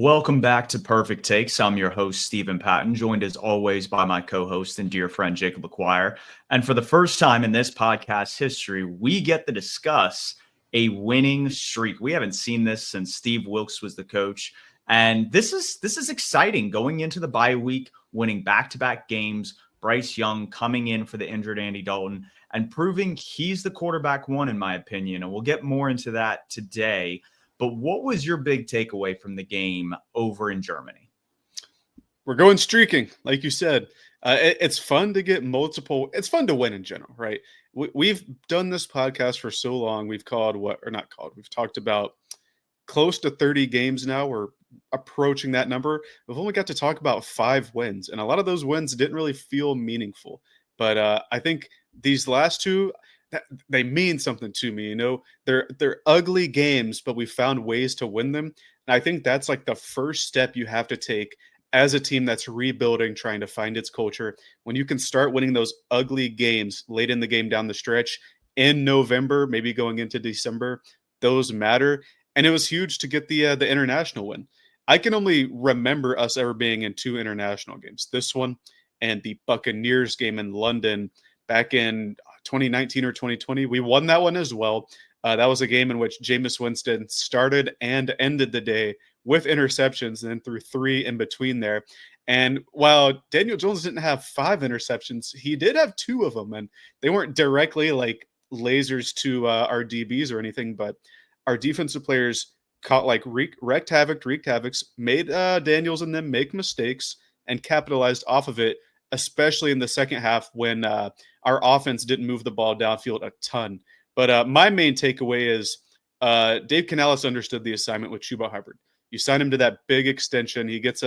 Welcome back to Purrfect Takes. I'm your host, Stephen Patton, joined as always by my co-host and dear friend, Jacob Acquire. And for the first time in this podcast history, we get to discuss a winning streak. We haven't seen this since Steve Wilkes was the coach. And this is exciting going into the bye week, winning back-to-back games. Bryce Young coming in for the injured Andy Dalton and proving he's the quarterback one, in my opinion. And we'll get more into that today. But what was your big takeaway from the game over in Germany? We're going streaking, like you said. It's fun to get multiple. It's fun to win in general, right? We've done this podcast for so long. We've talked about close to 30 games now. We're approaching that number. We've only got to talk about 5 wins, and a lot of those wins didn't really feel meaningful. But I think these last two, they mean something to me. They're ugly games, but we found ways to win them. And I think that's like the first step you have to take as a team that's rebuilding, trying to find its culture. When you can start winning those ugly games late in the game down the stretch in November, maybe going into December, those matter. And it was huge to get the international win. I can only remember us ever being in 2 international games. This one and the Buccaneers game in London back in 2019 or 2020. We won that one as well. That was a game in which Jameis Winston started and ended the day with interceptions and then threw 3 in between there. And while Daniel Jones didn't have 5 interceptions, he did have 2 of them. And they weren't directly like lasers to our DBs or anything, but our defensive players caught like wreaked havoc, made Daniels and them make mistakes and capitalized off of it, especially in the second half when our offense didn't move the ball downfield a ton. But my main takeaway is Dave Canales understood the assignment with Chuba Hubbard. You sign him to that big extension. He gets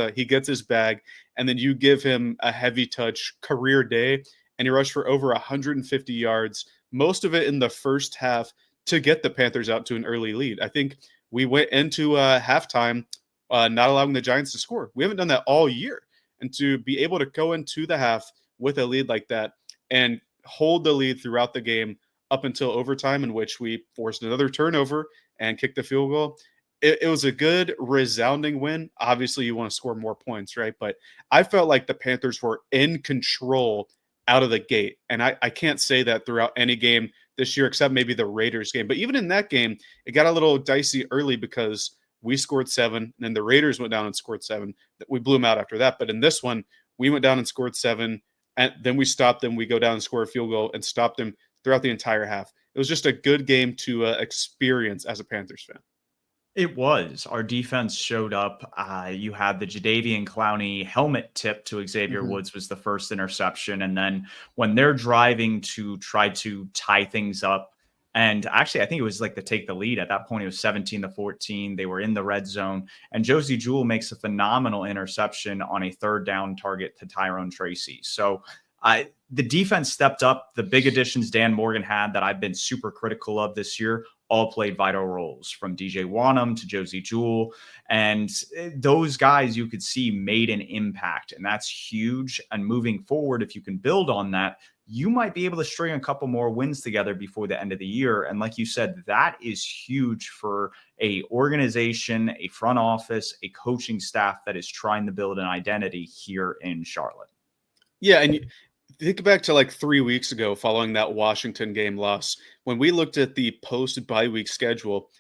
his bag, and then you give him a heavy touch career day, and he rushed for over 150 yards, most of it in the first half to get the Panthers out to an early lead. I think we went into halftime not allowing the Giants to score. We haven't done that all year. And to be able to go into the half with a lead like that and hold the lead throughout the game up until overtime, in which we forced another turnover and kicked the field goal, it was a good, resounding win. Obviously, you want to score more points, right? But I felt like the Panthers were in control out of the gate. And I can't say that throughout any game this year, except maybe the Raiders game. But even in that game, it got a little dicey early because we scored 7, and then the Raiders went down and scored 7. We blew them out after that. But in this one, we went down and scored 7, and then we stopped them. We go down and score a field goal and stopped them throughout the entire half. It was just a good game to experience as a Panthers fan. It was. Our defense showed up. You had the Jadeveon Clowney helmet tip to Xavier Woods was the first interception. And then when they're driving to try to tie things up, and actually, I think it was like to take the lead. At that point, it was 17-14. They were in the red zone. And Josie Jewell makes a phenomenal interception on a third down target to Tyrone Tracy. So the defense stepped up. The big additions Dan Morgan had that I've been super critical of this year all played vital roles, from DJ Wanham to Josie Jewell. And those guys you could see made an impact. And that's huge. And moving forward, if you can build on that, you might be able to string a couple more wins together before the end of the year. And like you said, that is huge for a organization, a front office, a coaching staff that is trying to build an identity here in Charlotte. Yeah, and think back to like 3 weeks ago following that Washington game loss. When we looked at the post-bye week schedule,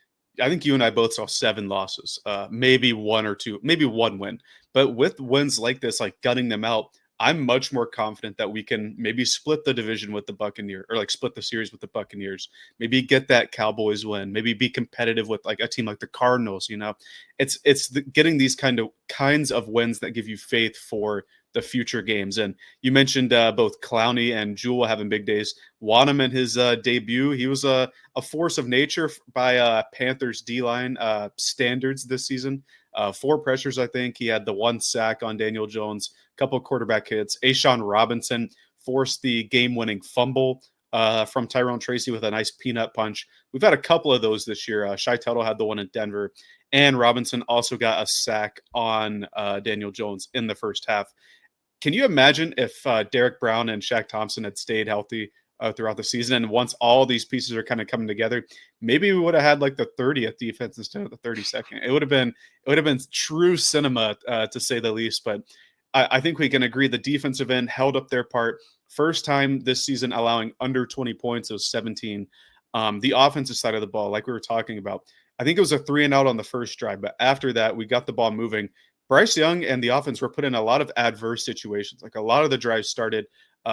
I think you and I both saw 7 losses, maybe 1 or 2, maybe 1 win. But with wins like this, like gutting them out, I'm much more confident that we can maybe split the division with the Buccaneers, or like split the series with the Buccaneers, maybe get that Cowboys win, maybe be competitive with like a team like the Cardinals. It's getting these kinds of wins that give you faith for the future games. And you mentioned both Clowney and Jewell having big days. Wanham in his debut, he was a force of nature by Panthers D-line standards this season. 4 pressures, I think. He had the 1 sack on Daniel Jones, a couple of quarterback hits. A'Shawn Robinson forced the game-winning fumble from Tyrone Tracy with a nice peanut punch. We've had a couple of those this year. Shai Tuttle had the one in Denver. And Robinson also got a sack on Daniel Jones in the first half. Can you imagine if Derek Brown and Shaq Thompson had stayed healthy throughout the season. And once all these pieces are kind of coming together, maybe we would have had like the 30th defense instead of the 32nd. It would have been true cinema, to say the least. But I think we can agree the defensive end held up their part. First time this season allowing under 20 points. It was 17. The offensive side of the ball, like we were talking about, I think it was a 3-and-out on the first drive, but after that, we got the ball moving. Bryce Young and the offense were put in a lot of adverse situations. Like a lot of the drives started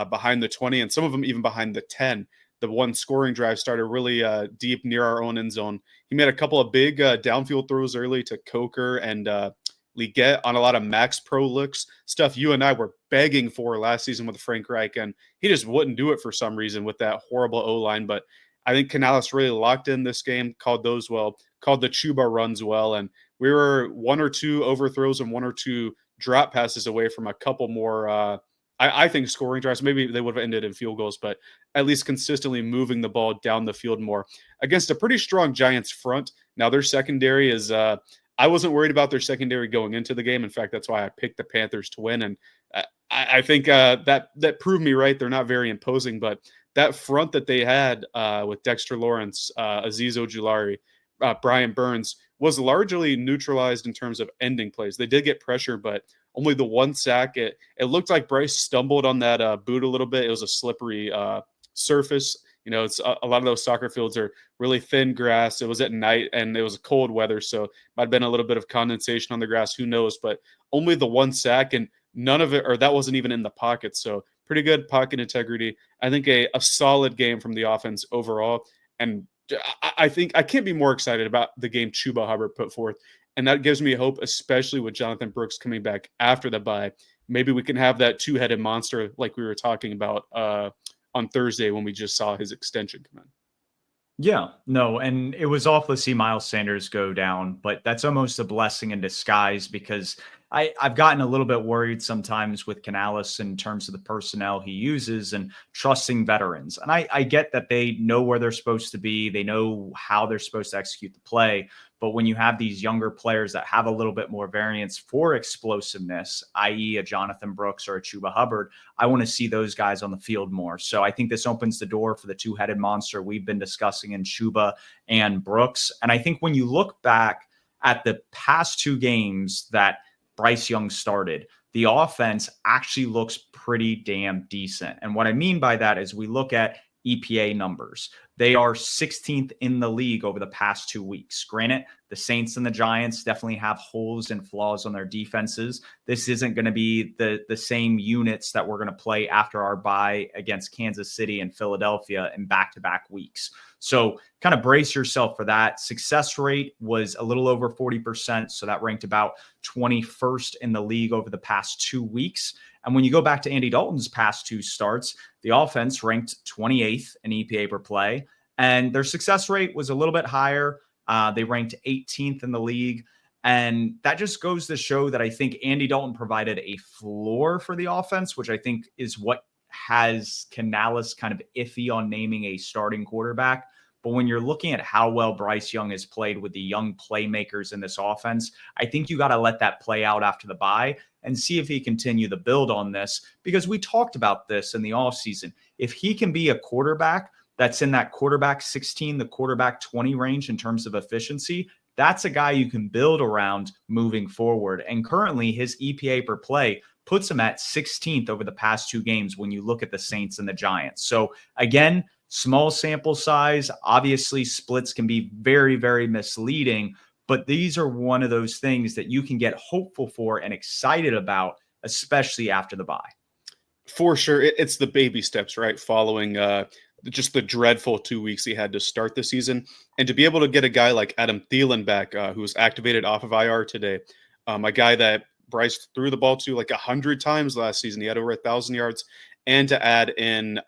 behind the 20, and some of them even behind the 10. The one scoring drive started really deep near our own end zone. He made a couple of big downfield throws early to Coker and Liggett on a lot of max pro looks, stuff you and I were begging for last season with Frank Reich, and he just wouldn't do it for some reason with that horrible O-line. But I think Canales really locked in this game, called those well, called the Chuba runs well, and we were one or two overthrows and one or two drop passes away from a couple more, I think, scoring drives. Maybe they would have ended in field goals, but at least consistently moving the ball down the field more against a pretty strong Giants front. Now, their secondary is I wasn't worried about their secondary going into the game. In fact, that's why I picked the Panthers to win, and I think that proved me right. They're not very imposing, but that front that they had with Dexter Lawrence, Azeez Ojulari, Brian Burns was largely neutralized in terms of ending plays. They did get pressure, but only the one sack. It looked like Bryce stumbled on that boot a little bit. It was a slippery surface. You know, it's a lot of those soccer fields are really thin grass. It was at night and it was cold weather, so might have been a little bit of condensation on the grass. Who knows? But only the one sack, and none of it, or that wasn't even in the pocket. So pretty good pocket integrity. I think a solid game from the offense overall. And I think I can't be more excited about the game Chuba Hubbard put forth. And that gives me hope, especially with Jonathan Brooks coming back after the bye. Maybe we can have that two-headed monster like we were talking about on Thursday when we just saw his extension come in. Yeah, no, and it was awful to see Miles Sanders go down, but that's almost a blessing in disguise because I've gotten a little bit worried sometimes with Canales in terms of the personnel he uses and trusting veterans. And I get that they know where they're supposed to be. They know how they're supposed to execute the play. But when you have these younger players that have a little bit more variance for explosiveness, i.e. a Jonathan Brooks or a Chuba Hubbard, I want to see those guys on the field more. So I think this opens the door for the two-headed monster we've been discussing in Chuba and Brooks. And I think when you look back at the past two games that Bryce Young started, the offense actually looks pretty damn decent. And what I mean by that is we look at EPA numbers. They are 16th in the league over the past 2 weeks. Granted, the Saints and the Giants definitely have holes and flaws on their defenses. This isn't going to be the same units that we're going to play after our bye against Kansas City and Philadelphia in back-to-back weeks. So kind of brace yourself for that. Success rate was a little over 40%, so that ranked about 21st in the league over the past 2 weeks. And when you go back to Andy Dalton's past two starts, the offense ranked 28th in EPA per play, and their success rate was a little bit higher. They ranked 18th in the league. And that just goes to show that I think Andy Dalton provided a floor for the offense, which I think is what has Canales kind of iffy on naming a starting quarterback. But when you're looking at how well Bryce Young has played with the young playmakers in this offense, I think you got to let that play out after the bye and see if he continue the build on this, because we talked about this in the offseason. If he can be a quarterback that's in that quarterback 16, the quarterback 20 range in terms of efficiency, that's a guy you can build around moving forward. And currently his EPA per play puts him at 16th over the past two games when you look at the Saints and the Giants. So again, small sample size. Obviously, splits can be very, very misleading, but these are one of those things that you can get hopeful for and excited about, especially after the bye. For sure. It's the baby steps, right? Following just the dreadful 2 weeks he had to start the season. And to be able to get a guy like Adam Thielen back, who was activated off of IR today, a guy that Bryce threw the ball to like 100 times last season. He had over 1,000 yards. And to add in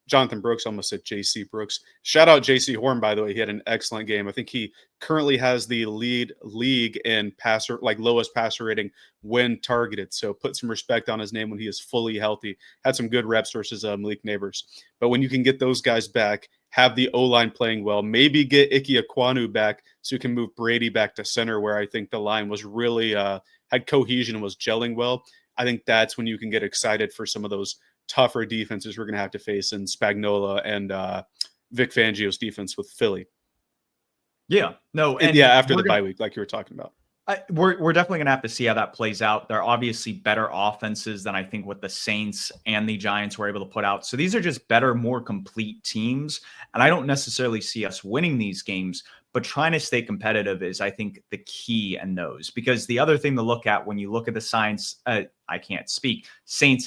Jonathan Brooks, almost said J.C. Brooks. Shout out J.C. Horn, by the way. He had an excellent game. I think he currently has the lead league in passer, like lowest passer rating when targeted. So put some respect on his name when he is fully healthy. Had some good reps versus Malik Neighbors. But when you can get those guys back, have the O-line playing well, maybe get Ike Ekwonu back so you can move Brady back to center, where I think the line was really had cohesion and was gelling well. I think that's when you can get excited for some of those tougher defenses we're going to have to face in Spagnuolo and Vic Fangio's defense with Philly. Yeah, no, and yeah, after the bye week, like you were talking about. We're definitely going to have to see how that plays out. They're obviously better offenses than I think what the Saints and the Giants were able to put out. So these are just better, more complete teams. And I don't necessarily see us winning these games, but trying to stay competitive is, I think, the key in those. Because the other thing to look at when you look at the Saints and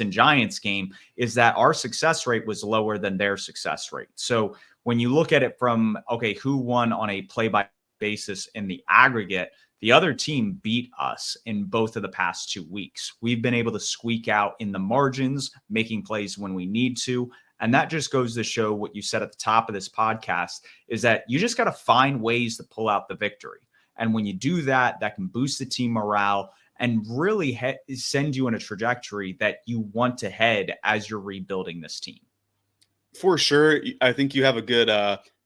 Giants game is that our success rate was lower than their success rate. So when you look at it from, okay, who won on a play-by basis in the aggregate, the other team beat us in both of the past 2 weeks. We've been able to squeak out in the margins, making plays when we need to. And that just goes to show what you said at the top of this podcast is that you just got to find ways to pull out the victory. And when you do that, that can boost the team morale and really send you in a trajectory that you want to head as you're rebuilding this team. For sure. I think you have a good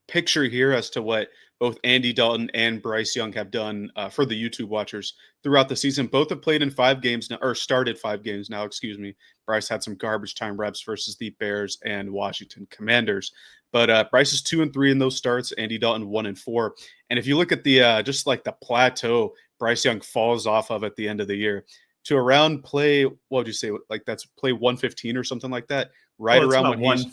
picture here as to what both Andy Dalton and Bryce Young have done for the YouTube watchers throughout the season. Both have played in 5 games now, or started 5 games now, excuse me. Bryce had some garbage time reps versus the Bears and Washington Commanders. But Bryce is 2-3 in those starts, Andy Dalton 1-4. And if you look at the just like the plateau Bryce Young falls off of at the end of the year to around play, what would you say? Like that's play 115 or something like that, right around when he's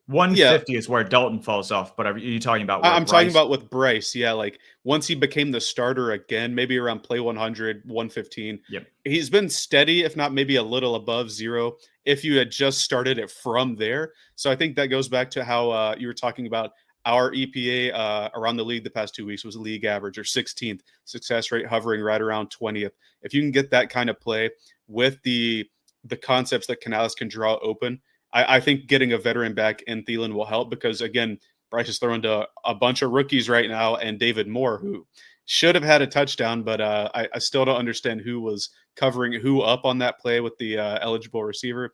150 is where Dalton falls off, but are you talking about I'm talking about with Bryce. Yeah, like once he became the starter again, maybe around play 100, 115. Yep. He's been steady, if not maybe a little above 0, if you had just started it from there. So I think that goes back to how you were talking about our EPA around the league the past 2 weeks was a league average or 16th, success rate hovering right around 20th. If you can get that kind of play with the concepts that Canales can draw open, I think getting a veteran back in Thielen will help because, again, Bryce is throwing to a bunch of rookies right now and David Moore, who should have had a touchdown, but I still don't understand who was covering who up on that play with the eligible receiver.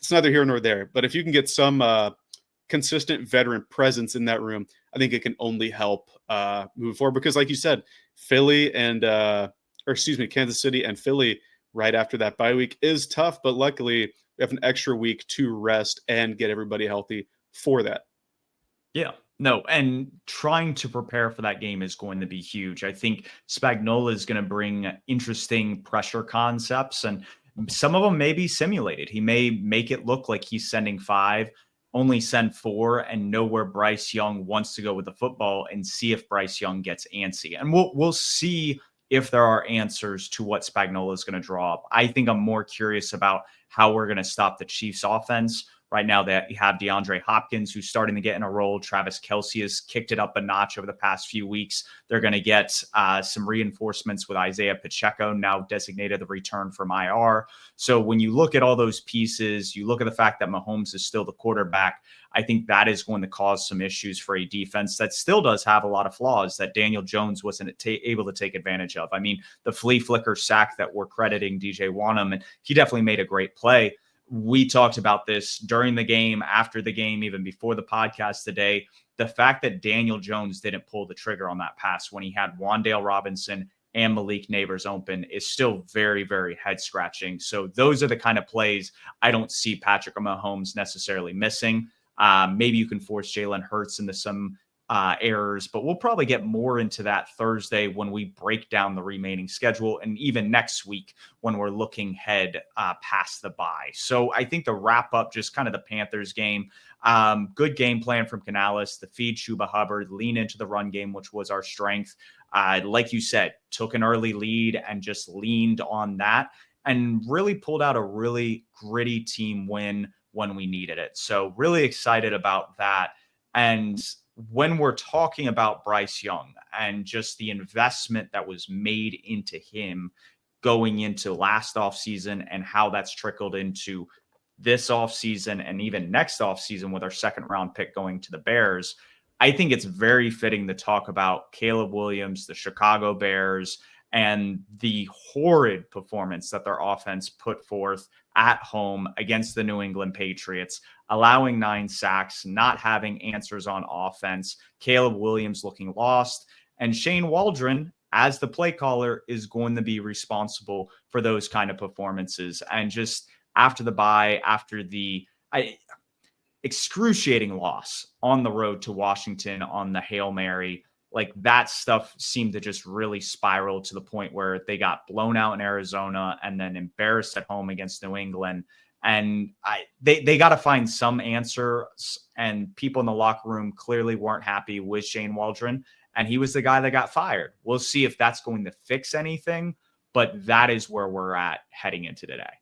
It's neither here nor there. But if you can get some consistent veteran presence in that room, I think it can only help move forward because, like you said, Kansas City and Philly right after that bye week is tough, but luckily – we have an extra week to rest and get everybody healthy for that. Yeah, no, and trying to prepare for that game is going to be huge. I think Spagnuolo is going to bring interesting pressure concepts, and some of them may be simulated. He may make it look like he's sending 5, only send 4, and know where Bryce Young wants to go with the football and see if Bryce Young gets antsy. And we'll see if there are answers to what Spagnuolo is going to draw up. I think I'm more curious about how we're going to stop the Chiefs offense. Right now they have DeAndre Hopkins, who's starting to get in a role. Travis Kelce has kicked it up a notch over the past few weeks. They're going to get some reinforcements with Isaiah Pacheco, now designated the return from IR. So when you look at all those pieces, you look at the fact that Mahomes is still the quarterback, I think that is going to cause some issues for a defense that still does have a lot of flaws that Daniel Jones wasn't able to take advantage of. I mean, the flea flicker sack that we're crediting DJ Wanham, and he definitely made a great play. We talked about this during the game, after the game, even before the podcast today. The fact that Daniel Jones didn't pull the trigger on that pass when he had Wan'Dale Robinson and Malik Neighbors open is still very, very head scratching. So those are the kind of plays I don't see Patrick Mahomes necessarily missing. Maybe you can force Jalen Hurts into some errors, but we'll probably get more into that Thursday when we break down the remaining schedule, and even next week when we're looking ahead past the bye. So I think to wrap up just kind of the Panthers game, good game plan from Canales to feed Chuba Hubbard, lean into the run game, which was our strength. Like you said, took an early lead and just leaned on that and really pulled out a really gritty team win when we needed it. So really excited about that. And when we're talking about Bryce Young and just the investment that was made into him going into last offseason and how that's trickled into this offseason and even next offseason with our second round pick going to the Bears, I think it's very fitting to talk about Caleb Williams, the Chicago Bears, and the horrid performance that their offense put forth at home against the New England Patriots, allowing 9 sacks, not having answers on offense, Caleb Williams looking lost, and Shane Waldron, as the play caller, is going to be responsible for those kind of performances. And just after the bye, excruciating loss on the road to Washington on the Hail Mary. Like that stuff seemed to just really spiral to the point where they got blown out in Arizona and then embarrassed at home against New England. And they got to find some answers. And people in the locker room clearly weren't happy with Shane Waldron. And he was the guy that got fired. We'll see if that's going to fix anything. But that is where we're at heading into today.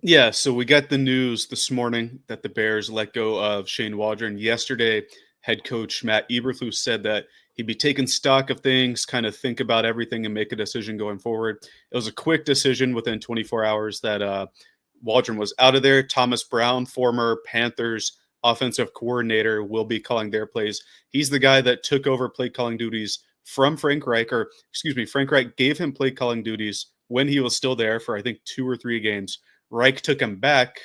Yeah, so we got the news this morning that the Bears let go of Shane Waldron. Yesterday, head coach Matt Eberflus said that he'd be taking stock of things, kind of think about everything and make a decision going forward. It was a quick decision within 24 hours that Waldron was out of there. Thomas Brown, former Panthers offensive coordinator, will be calling their plays. He's the guy that took over play calling duties from Frank Reich, or excuse me, Frank Reich gave him play calling duties when he was still there for, I think, 2 or 3 games. Reich took him back.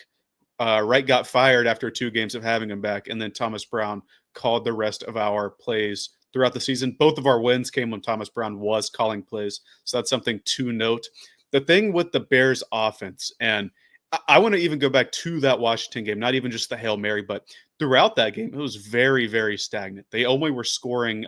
Reich got fired after 2 games of having him back, and then Thomas Brown called the rest of our plays throughout the season. Both of our wins came when Thomas Brown was calling plays, so that's something to note. The thing with the Bears offense, and I want to even go back to that Washington game, not even just the Hail Mary, but throughout that game, it was very, very stagnant. They only were scoring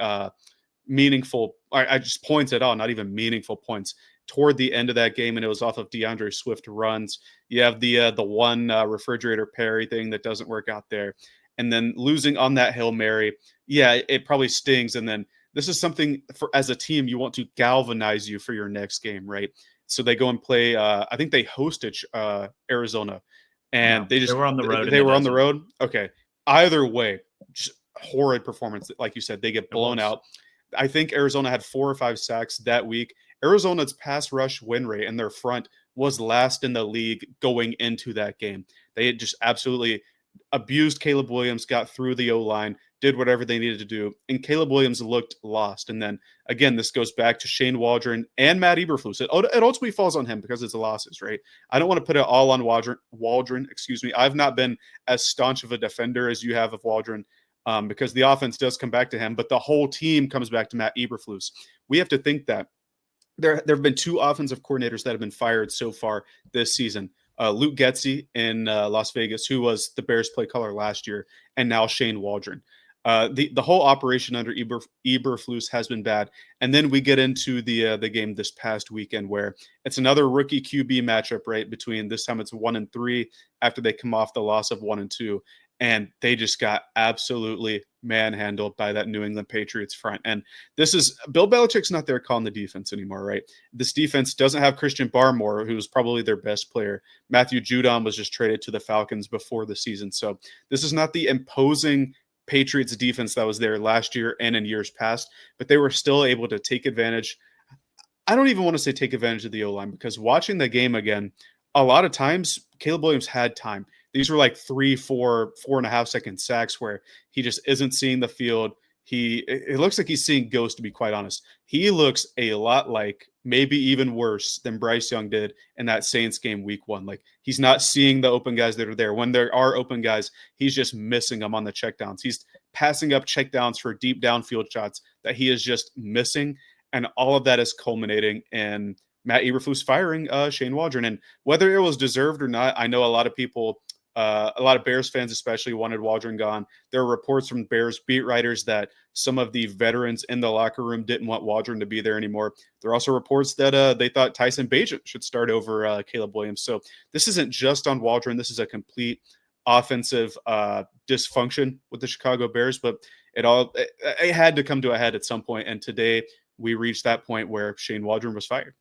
meaningful, I just points at all, not even meaningful points toward the end of that game, and it was off of DeAndre Swift runs. You have the one refrigerator Perry thing that doesn't work out there, and then losing on that Hail Mary. Yeah, it probably stings. And then this is something for as a team you want to galvanize you for your next game, right? So they go and play. I think they hosted Arizona, and they were on the road. They were on the road. Okay, either way, just horrid performance. Like you said, they get blown out. I think Arizona had 4 or 5 sacks that week. Arizona's pass rush win rate and their front was last in the league going into that game. They had just absolutely abused Caleb Williams, got through the O-line, did whatever they needed to do, and Caleb Williams looked lost. And then, again, this goes back to Shane Waldron and Matt Eberflus. It ultimately falls on him because it's the losses, right? I don't want to put it all on Waldron. Excuse me. I've not been as staunch of a defender as you have of Waldron. Because the offense does come back to him, but the whole team comes back to Matt Eberflus. We have to think that there have been 2 offensive coordinators that have been fired so far this season. Luke Getsy in Las Vegas, who was the Bears play caller last year, and now Shane Waldron. The whole operation under Eberflus has been bad. And then we get into the game this past weekend where it's another rookie QB matchup, right? Between this time it's 1-3 after they come off the loss of 1-2. And they just got absolutely manhandled by that New England Patriots front. And this is Bill Belichick's not there calling the defense anymore, right? This defense doesn't have Christian Barmore, who was probably their best player. Matthew Judon was just traded to the Falcons before the season. So this is not the imposing Patriots defense that was there last year and in years past, but they were still able to take advantage. I don't even want to say take advantage of the O-line, because watching the game again, a lot of times Caleb Williams had time. These were like 3, 4, 4.5 second sacks where he just isn't seeing the field. It looks like he's seeing ghosts, to be quite honest. He looks a lot like, maybe even worse than Bryce Young did in that Saints game week 1. Like, he's not seeing the open guys that are there. When there are open guys, he's just missing them on the checkdowns. He's passing up checkdowns for deep downfield shots that he is just missing. And all of that is culminating in Matt Eberflus firing Shane Waldron. And whether it was deserved or not, I know a lot of people, a lot of Bears fans especially, wanted Waldron gone. There were reports from Bears beat writers that some of the veterans in the locker room didn't want Waldron to be there anymore. There are also reports that they thought Tyson Bagent should start over Caleb Williams. So this isn't just on Waldron. This is a complete offensive dysfunction with the Chicago Bears, but it had to come to a head at some point. And today we reached that point where Shane Waldron was fired.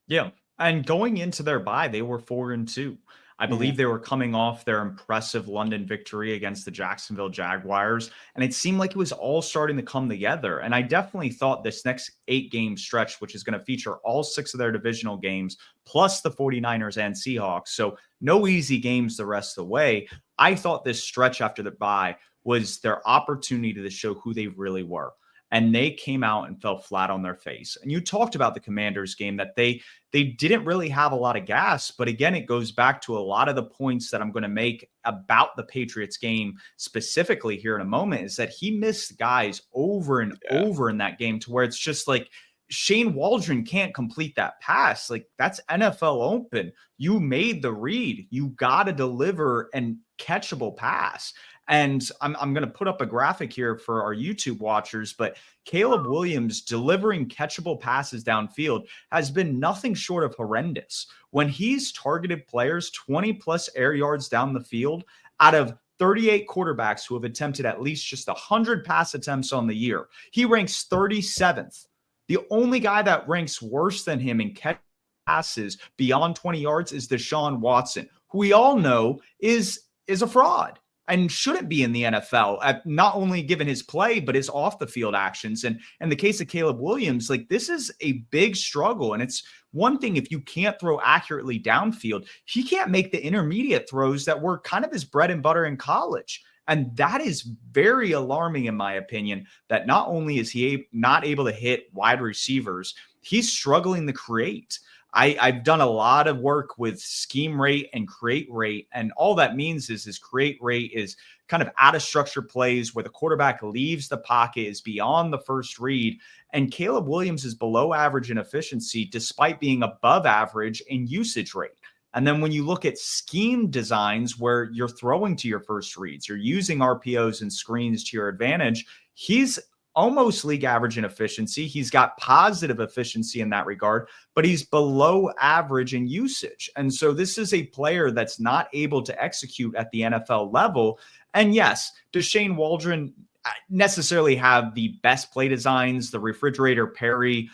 Yeah. And going into their bye, they were 4-2. I believe they were coming off their impressive London victory against the Jacksonville Jaguars, and it seemed like it was all starting to come together. And I definitely thought this next 8-game stretch, which is going to feature all 6 of their divisional games, plus the 49ers and Seahawks, so no easy games the rest of the way. I thought this stretch after the bye was their opportunity to show who they really were. And they came out and fell flat on their face. And you talked about the Commanders game, that they didn't really have a lot of gas. But again, it goes back to a lot of the points that I'm going to make about the Patriots game specifically here in a moment, is that he missed guys over and over in that game, to where it's just like, Shane Waldron can't complete that pass. Like, that's NFL open. You made the read. You got to deliver. And catchable pass. And I'm going to put up a graphic here for our YouTube watchers, but Caleb Williams delivering catchable passes downfield has been nothing short of horrendous. When he's targeted players 20 plus air yards down the field, out of 38 quarterbacks who have attempted at least just 100 pass attempts on the year, he ranks 37th. The only guy that ranks worse than him in catch passes beyond 20 yards is Deshaun Watson, who we all know is a fraud and shouldn't be in the NFL, not only given his play, but his off the field actions. And in the case of Caleb Williams, like, this is a big struggle. And it's one thing if you can't throw accurately downfield, he can't make the intermediate throws that were kind of his bread and butter in college. And that is very alarming, in my opinion, that not only is he not able to hit wide receivers, he's struggling to create. I've done a lot of work with scheme rate and create rate. And all that means is his create rate is kind of out of structure plays where the quarterback leaves the pocket, is beyond the first read. And Caleb Williams is below average in efficiency, despite being above average in usage rate. And then when you look at scheme designs where you're throwing to your first reads, you're using RPOs and screens to your advantage, he's almost league average in efficiency. He's got positive efficiency in that regard, but he's below average in usage. And so this is a player that's not able to execute at the NFL level. And yes, does Shane Waldron necessarily have the best play designs? The refrigerator Perry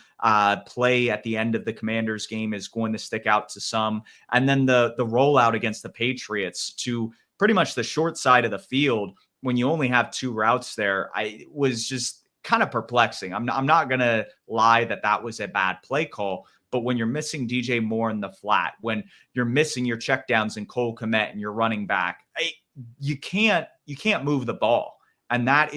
play at the end of the Commanders game is going to stick out to some. And then the rollout against the Patriots to pretty much the short side of the field when you only have two routes there, I was just kind of perplexing. I'm not going to lie that was a bad play call, but when you're missing DJ Moore in the flat, when you're missing your checkdowns in Cole Kmet and you're running back, you can't move the ball. And that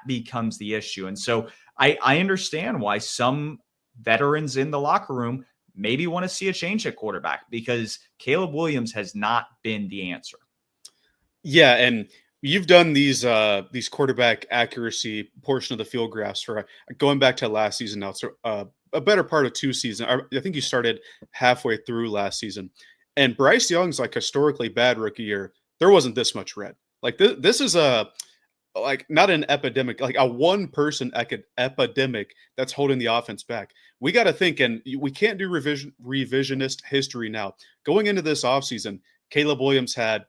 becomes the issue. And so I understand why some veterans in the locker room maybe want to see a change at quarterback, because Caleb Williams has not been the answer. Yeah, and you've done these quarterback accuracy portion of the field graphs for going back to last season now. So a better part of 2 seasons. I think you started halfway through last season. And Bryce Young's like historically bad rookie year. There wasn't this much red. Like this is not an epidemic, like a one-person epidemic that's holding the offense back. We got to think, and we can't do revisionist history now. Going into this offseason, Caleb Williams had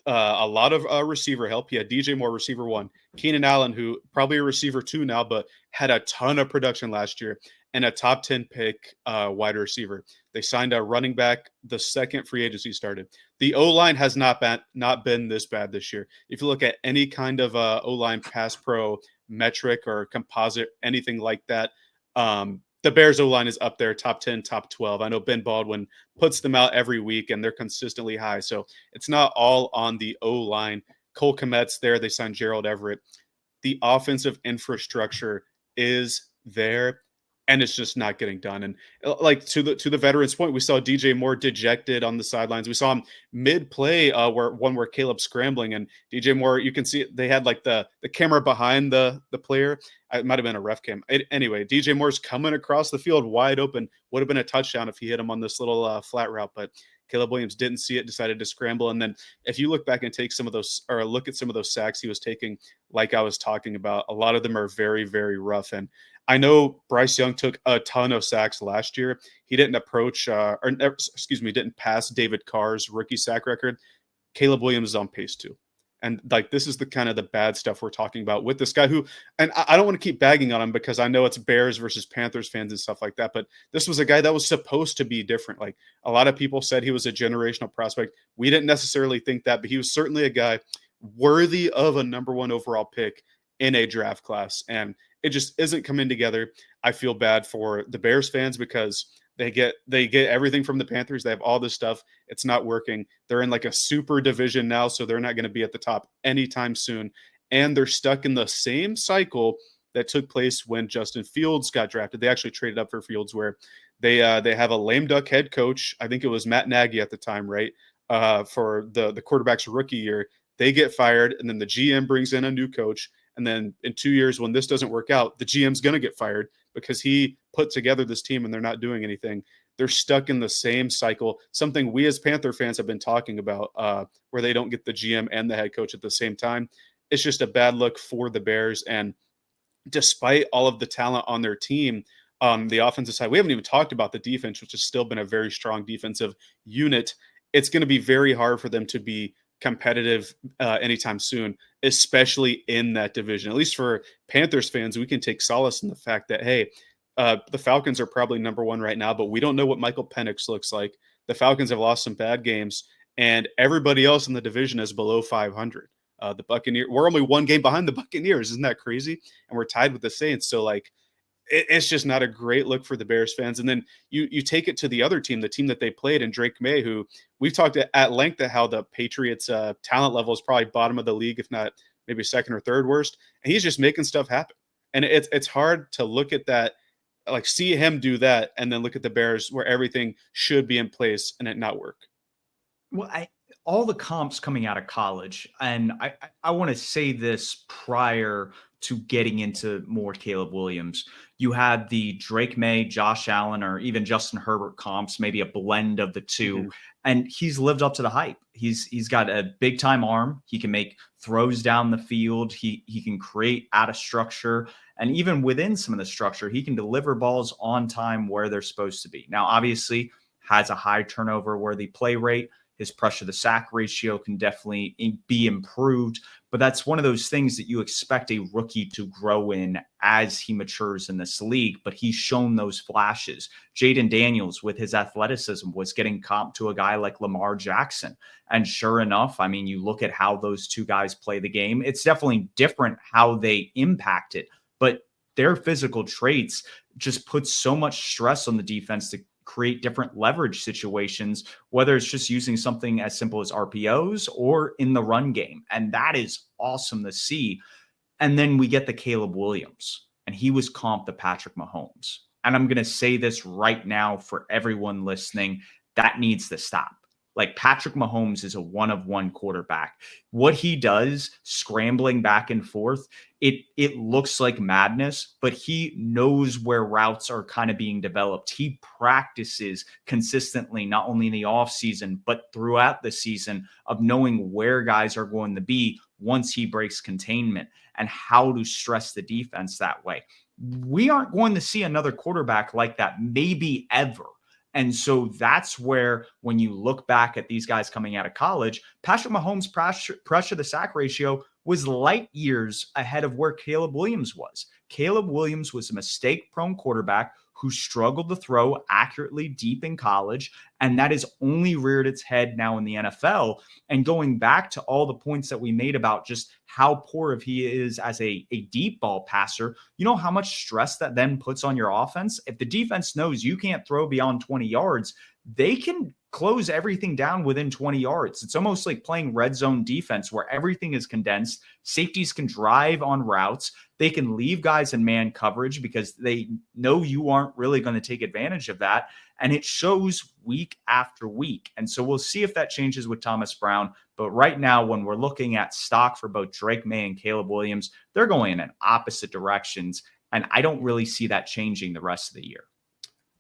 a lot of receiver help. He had DJ Moore, receiver 1, Keenan Allen, who probably a receiver 2 now, but had a ton of production last year, and a top 10 pick wide receiver. They signed a running back the second free agency started. The O-line has not been this bad this year. If you look at any kind of O-line pass pro metric or composite, anything like that, the Bears O-line is up there, top 10, top 12. I know Ben Baldwin puts them out every week, and they're consistently high. So it's not all on the O-line. Cole Kmet's there. They signed Gerald Everett. The offensive infrastructure is there, and it's just not getting done. And like to the veterans' point, we saw DJ Moore dejected on the sidelines. We saw him mid-play where Caleb's scrambling, and DJ Moore, you can see they had like the camera behind the player. It might have been a ref cam. Anyway, DJ Moore's coming across the field wide open. Would have been a touchdown if he hit him on this little flat route, but Caleb Williams didn't see it, decided to scramble. And then if you look back and take some of those, or look at some of those sacks he was taking, like I was talking about, a lot of them are very, very rough. And I know Bryce Young took a ton of sacks last year. He didn't didn't pass David Carr's rookie sack record. Caleb Williams is on pace too. And like, this is the kind of the bad stuff we're talking about with this guy who, and I don't want to keep bagging on him because I know it's Bears versus Panthers fans and stuff like that, but this was a guy that was supposed to be different. Like, a lot of people said he was a generational prospect. We didn't necessarily think that, but he was certainly a guy worthy of a number 1 overall pick in a draft class. And it just isn't coming together. I feel bad for the Bears fans because they get everything from the Panthers. They have all this stuff. It's not working. They're in like a super division now, so they're not going to be at the top anytime soon. And they're stuck in the same cycle that took place when Justin Fields got drafted. They actually traded up for Fields, where they have a lame duck head coach. I think it was Matt Nagy at the time, right? For the quarterback's rookie year. They get fired, and then the GM brings in a new coach. And then in 2 years, when this doesn't work out, the GM's going to get fired because he put together this team and they're not doing anything. they're stuck in the same cycle, something we as Panther fans have been talking about, where they don't get the GM and the head coach at the same time. It's just a bad look for the Bears. And despite all of the talent on their team, the offensive side, we haven't even talked about the defense, which has still been a very strong defensive unit. It's going to be very hard for them to be competitive anytime soon, especially in that division. At least for Panthers fans, we can take solace in the fact that, hey, the Falcons are probably number one right now, but we don't know what Michael Penix looks like. The Falcons have lost some bad games, and everybody else in the division is below 500. The Buccaneers, we're only one game behind the Buccaneers. Isn't that crazy? And we're tied with the Saints. So, like, it's just not a great look for the Bears fans. And then you take it to the other team, the team that they played, and Drake Maye, who we've talked at length at how the Patriots' talent level is probably bottom of the league, if not maybe second or third worst. And he's just making stuff happen. And it's hard to look at that, like see him do that, and then look at the Bears where everything should be in place and it not work. Well, all the comps coming out of college, and I want to say this prior to getting into more Caleb Williams. You had the Drake Maye, Josh Allen, or even Justin Herbert comps, maybe a blend of the two. Mm-hmm. And he's lived up to the hype. He's got a big time arm. He can make throws down the field. He can create out of structure. And even within some of the structure, he can deliver balls on time where they're supposed to be. Now, obviously, has a high turnover worthy play rate. His pressure to sack ratio can definitely be improved, but that's one of those things that you expect a rookie to grow in as he matures in this league, but he's shown those flashes. Jayden Daniels, with his athleticism, was getting comped to a guy like Lamar Jackson. And sure enough, I mean, you look at how those two guys play the game, it's definitely different how they impact it, but their physical traits just put so much stress on the defense to create different leverage situations, whether it's just using something as simple as RPOs or in the run game. And that is awesome to see. And then we get the Caleb Williams, and he was comped to Patrick Mahomes. And I'm going to say this right now for everyone listening, that needs to stop. Like, Patrick Mahomes is a one-of-one quarterback. What he does, scrambling back and forth, it looks like madness, but he knows where routes are kind of being developed. He practices consistently, not only in the offseason, but throughout the season, of knowing where guys are going to be once he breaks containment and how to stress the defense that way. We aren't going to see another quarterback like that, maybe ever. And so that's where, when you look back at these guys coming out of college, Patrick Mahomes' pressure to sack ratio was light years ahead of where Caleb Williams was. Caleb Williams was a mistake-prone quarterback who struggled to throw accurately deep in college, and that has only reared its head now in the NFL. And going back to all the points that we made about just how poor he is as a deep ball passer, you know how much stress that then puts on your offense? If the defense knows you can't throw beyond 20 yards, they can close everything down within 20 yards. It's almost like playing red zone defense where everything is condensed. Safeties can drive on routes. They can leave guys in man coverage because they know you aren't really going to take advantage of that. And it shows week after week. And so we'll see if that changes with Thomas Brown. But right now, when we're looking at stock for both Drake Maye and Caleb Williams, they're going in opposite directions. And I don't really see that changing the rest of the year.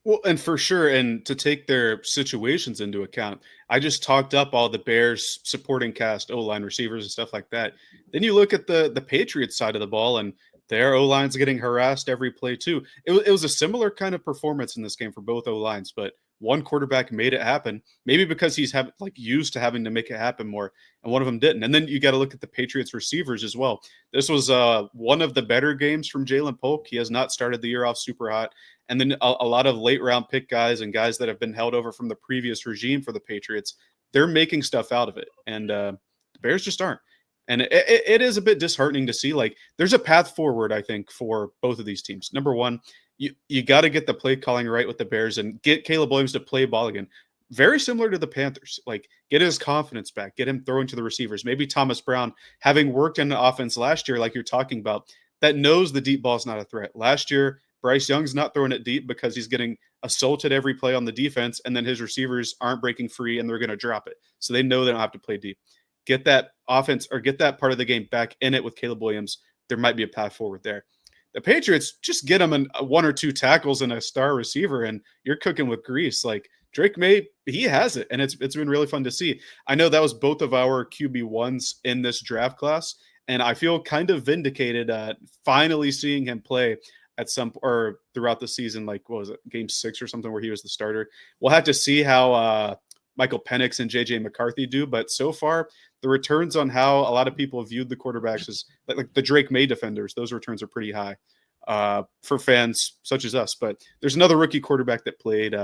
Well, and for sure, and to take their situations into account, I just talked up all the Bears supporting cast, O-line receivers and stuff like that. Then you look at the Patriots side of the ball, and their O-line's getting harassed every play too. It was a similar kind of performance in this game for both O-lines, but one quarterback made it happen, maybe because he's used to having to make it happen more, and one of them didn't. And then you got to look at the Patriots receivers as well. This was one of the better games from Jalen Polk. He has not started the year off super hot. And then a lot of late round pick guys and guys that have been held over from the previous regime for the Patriots, they're making stuff out of it. And the Bears just aren't. And it is a bit disheartening to see. Like, there's a path forward, I think, for both of these teams. Number one, you got to get the play calling right with the Bears and get Caleb Williams to play ball again. Very similar to the Panthers. Like, get his confidence back, get him throwing to the receivers. Maybe Thomas Brown, having worked in the offense last year, like you're talking about, that knows the deep ball is not a threat. Last year, Bryce Young's not throwing it deep because he's getting assaulted every play on the defense, and then his receivers aren't breaking free and they're going to drop it. So they know they don't have to play deep. Get that offense or get that part of the game back in it with Caleb Williams. There might be a path forward there. The Patriots just get them one or two tackles and a star receiver, and you're cooking with grease. Like Drake Maye, he has it, and it's been really fun to see. I know that was both of our QB1s in this draft class, and I feel kind of vindicated finally seeing him play at some or throughout the season. Like what was it, game 6 or something, where he was the starter. We'll have to see how Michael Penix and JJ McCarthy do, but so far the returns on how a lot of people viewed the quarterbacks as like the Drake Maye defenders, those returns are pretty high for fans such as us. But there's another rookie quarterback that played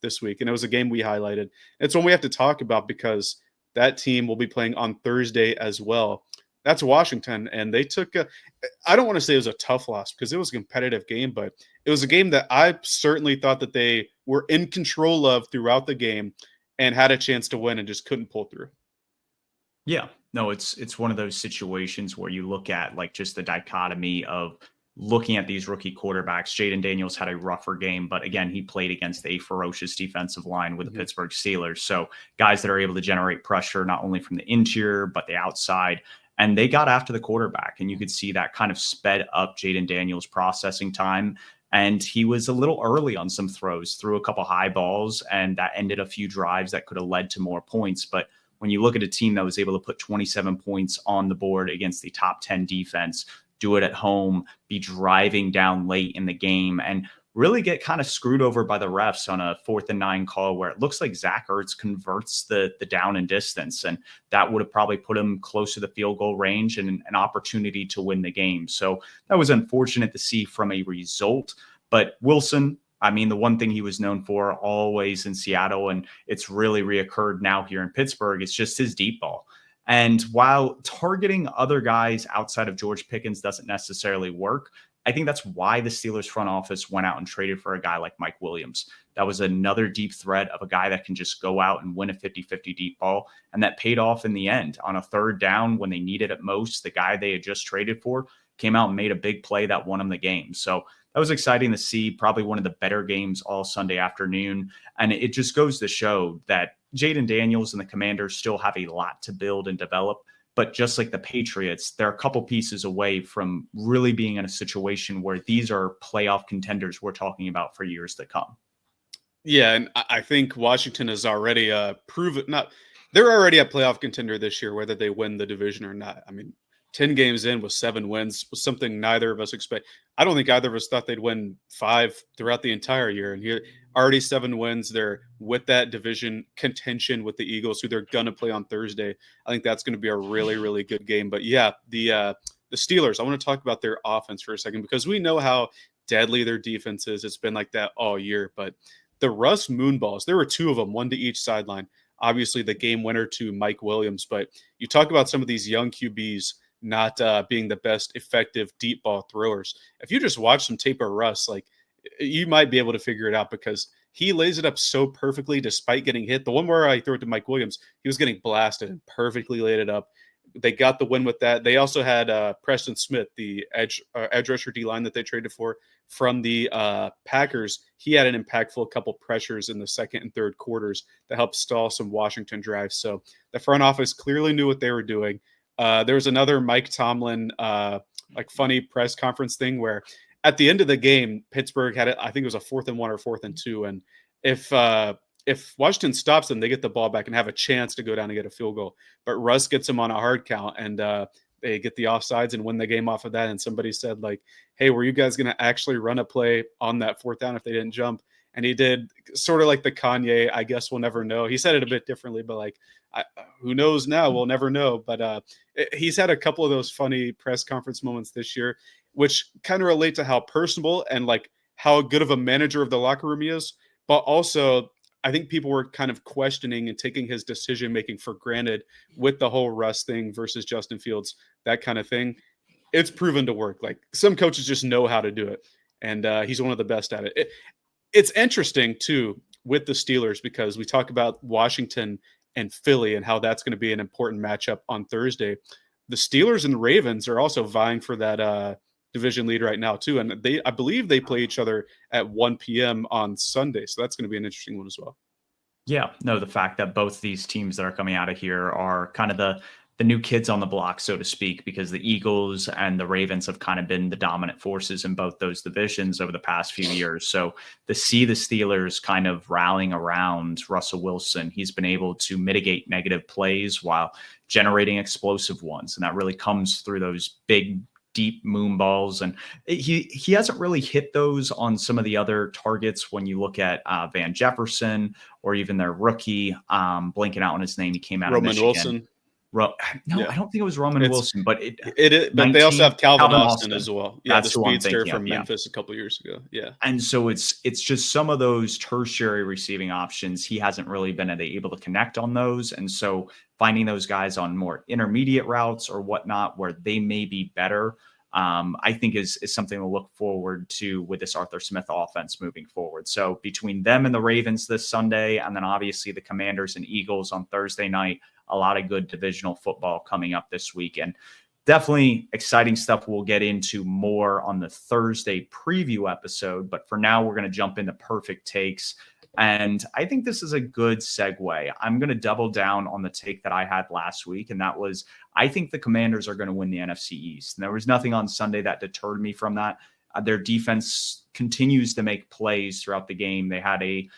this week, and it was a game we highlighted. It's one we have to talk about because that team will be playing on Thursday as well. That's Washington, and they took I don't want to say it was a tough loss because it was a competitive game, but it was a game that I certainly thought that they were in control of throughout the game and had a chance to win and just couldn't pull through. Yeah, no, it's one of those situations where you look at like just the dichotomy of looking at these rookie quarterbacks. Jayden Daniels had a rougher game, but again, he played against a ferocious defensive line with the Pittsburgh Steelers. So guys that are able to generate pressure, not only from the interior, but the outside. And they got after the quarterback, and you could see that kind of sped up Jayden Daniels' processing time. And he was a little early on some throws, threw a couple high balls, and that ended a few drives that could have led to more points. But when you look at a team that was able to put 27 points on the board against the top 10 defense, do it at home, be driving down late in the game, and really get kind of screwed over by the refs on a 4th and 9 call where it looks like Zach Ertz converts the down and distance. And that would have probably put him close to the field goal range and an opportunity to win the game. So that was unfortunate to see from a result. But Wilson, I mean, the one thing he was known for always in Seattle, and it's really reoccurred now here in Pittsburgh, it's just his deep ball. And while targeting other guys outside of George Pickens doesn't necessarily work, I think that's why the Steelers front office went out and traded for a guy like Mike Williams. That was another deep threat of a guy that can just go out and win a 50-50 deep ball. And that paid off in the end. On a 3rd down when they needed it most, the guy they had just traded for came out and made a big play that won them the game. So that was exciting to see, probably one of the better games all Sunday afternoon. And it just goes to show that Jayden Daniels and the Commanders still have a lot to build and develop. But just like the Patriots, they're a couple pieces away from really being in a situation where these are playoff contenders we're talking about for years to come. Yeah, and I think Washington is already proven they're already a playoff contender this year, whether they win the division or not. I mean, 10 games in with 7 wins was something neither of us expect. I don't think either of us thought they'd win 5 throughout the entire year. And here, already 7 wins. They're with that division contention with the Eagles, who they're going to play on Thursday. I think that's going to be a really, really good game. But yeah, the Steelers, I want to talk about their offense for a second because we know how deadly their defense is. It's been like that all year. But the Russ Moonballs, there were 2 of them, one to each sideline. Obviously, the game winner to Mike Williams. But you talk about some of these young QBs not being the best effective deep ball throwers. If you just watch some tape of Russ, like you might be able to figure it out because he lays it up so perfectly despite getting hit. The one where I threw it to Mike Williams, he was getting blasted and perfectly laid it up. They got the win with that. They also had Preston Smith, the edge rusher D-line that they traded for from the Packers. He had an impactful couple pressures in the 2nd and 3rd quarters that helped stall some Washington drives. So the front office clearly knew what they were doing. There was another Mike Tomlin like funny press conference thing where at the end of the game, Pittsburgh had it. I think it was a 4th and 1 or 4th and 2. And if Washington stops them, they get the ball back and have a chance to go down and get a field goal. But Russ gets them on a hard count and they get the offsides and win the game off of that. And somebody said like, hey, were you guys going to actually run a play on that 4th down if they didn't jump? And he did, sort of like the Kanye, I guess we'll never know. He said it a bit differently, but like, who knows now? We'll never know. But he's had a couple of those funny press conference moments this year, which kind of relate to how personable and like how good of a manager of the locker room he is. But also, I think people were kind of questioning and taking his decision-making for granted with the whole Russ thing versus Justin Fields, that kind of thing. It's proven to work. Like some coaches just know how to do it. And he's one of the best at it. It's interesting, too, with the Steelers because we talk about Washington and Philly and how that's going to be an important matchup on Thursday. The Steelers and the Ravens are also vying for that division lead right now, too. And I believe they play each other at 1 p.m. on Sunday. So that's going to be an interesting one as well. Yeah, no, the fact that both these teams that are coming out of here are kind of the the new kids on the block, so to speak, because the Eagles and the Ravens have kind of been the dominant forces in both those divisions over the past few years. So to see the Steelers kind of rallying around Russell Wilson, he's been able to mitigate negative plays while generating explosive ones. And that really comes through those big, deep moon balls. And he hasn't really hit those on some of the other targets when you look at Van Jefferson or even their rookie, blanking out on his name. He came out of Roman Michigan. Wilson. No, Yeah. I don't think it was Roman Wilson, but but they also have Calvin Austin as well. Yeah, That's the who I'm speedster thinking from of, Memphis a couple years ago. Yeah. And so it's just some of those tertiary receiving options. He hasn't really been able to connect on those. And so finding those guys on more intermediate routes or whatnot, where they may be better, I think is something to look forward to with this Arthur Smith offense moving forward. So between them and the Ravens this Sunday, and then obviously the Commanders and Eagles on Thursday night, a lot of good divisional football coming up this week. And definitely exciting stuff we'll get into more on the Thursday preview episode. But for now, we're going to jump into Purrfect Takes. And I think this is a good segue. I'm going to double down on the take that I had last week. And that was, I think the Commanders are going to win the NFC East. And there was nothing on Sunday that deterred me from that. Their defense continues to make plays throughout the game. They had a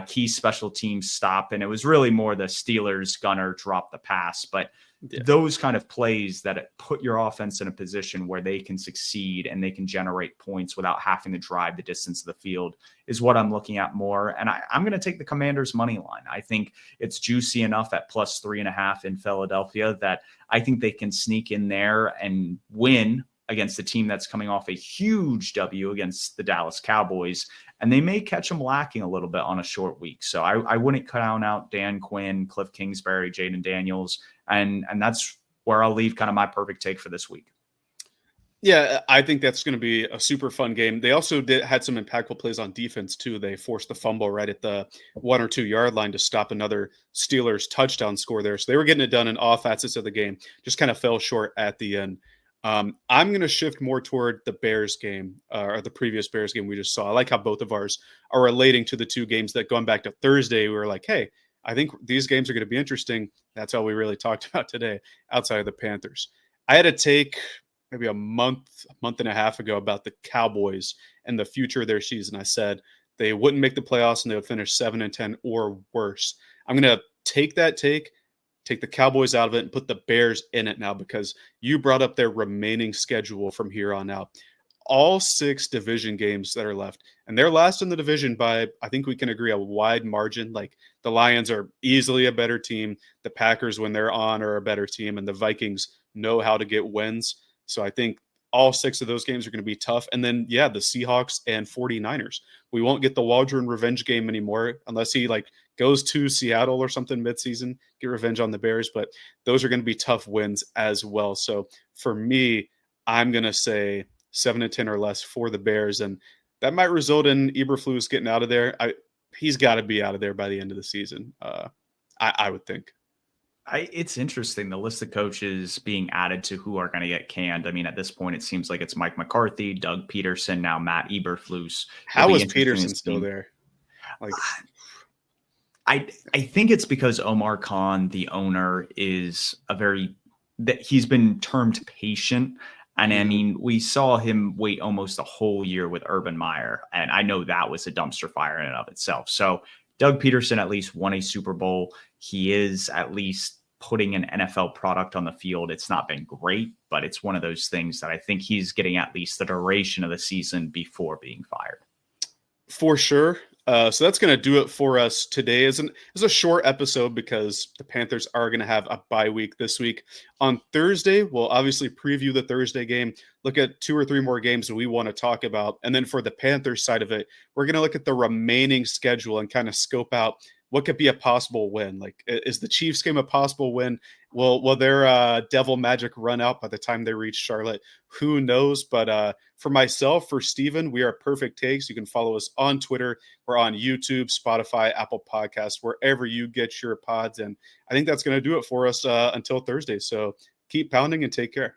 key special team stop, and it was really more the Steelers gunner drop the pass. But those kind of plays that put your offense in a position where they can succeed and they can generate points without having to drive the distance of the field is what I'm looking at more. And I'm going to take the Commanders money line. I think it's juicy enough at plus 3.5 in Philadelphia that I think they can sneak in there and win against a team that's coming off a huge W against the Dallas Cowboys. And they may catch them lacking a little bit on a short week. So I wouldn't count out Dan Quinn, Cliff Kingsbury, Jayden Daniels. And that's where I'll leave kind of my perfect take for this week. Yeah, I think that's going to be a super fun game. They also had some impactful plays on defense, too. They forced the fumble right at the 1 or 2 yard line to stop another Steelers touchdown score there. So they were getting it done in all facets of the game, just kind of fell short at the end. I'm going to shift more toward the Bears game or the previous Bears game we just saw. I like how both of ours are relating to the two games that going back to Thursday, we were like, hey, I think these games are going to be interesting. That's all we really talked about today outside of the Panthers. I had a take maybe a month and a half ago about the Cowboys and the future of their season. I said they wouldn't make the playoffs and they would finish 7-10 or worse. I'm going to take that take the Cowboys out of it and put the Bears in it now because you brought up their remaining schedule from here on out. All 6 division games that are left, and they're last in the division by, I think we can agree, a wide margin. Like the Lions are easily a better team. The Packers, when they're on, are a better team, and the Vikings know how to get wins. So I think all 6 of those games are going to be tough. And then, yeah, the Seahawks and 49ers. We won't get the Waldron revenge game anymore unless he goes to Seattle or something midseason, get revenge on the Bears. But those are going to be tough wins as well. So for me, I'm going to say 7-10 or less for the Bears. And that might result in Eberflus getting out of there. He's got to be out of there by the end of the season, I would think. It's interesting, the list of coaches being added to who are going to get canned. I mean, at this point, it seems like it's Mike McCarthy, Doug Peterson, now Matt Eberflus. How is Peterson still there? I think it's because Omar Khan, the owner, is he's been termed patient. And I mean, we saw him wait almost a whole year with Urban Meyer. And I know that was a dumpster fire in and of itself. So Doug Peterson at least won a Super Bowl. He is at least putting an NFL product on the field. It's not been great, but it's one of those things that I think he's getting at least the duration of the season before being fired. For sure. So that's going to do it for us today. It's a short episode because the Panthers are going to have a bye week this week. On Thursday, we'll obviously preview the Thursday game, look at 2 or 3 more games that we want to talk about. And then for the Panthers side of it, we're going to look at the remaining schedule and kind of scope out what could be a possible win. Like, is the Chiefs game a possible win? Will their devil magic run out by the time they reach Charlotte? Who knows? But for myself, for Steven, we are Purrfect Takes. You can follow us on Twitter. We're on YouTube, Spotify, Apple Podcasts, wherever you get your pods. And I think that's going to do it for us until Thursday. So keep pounding and take care.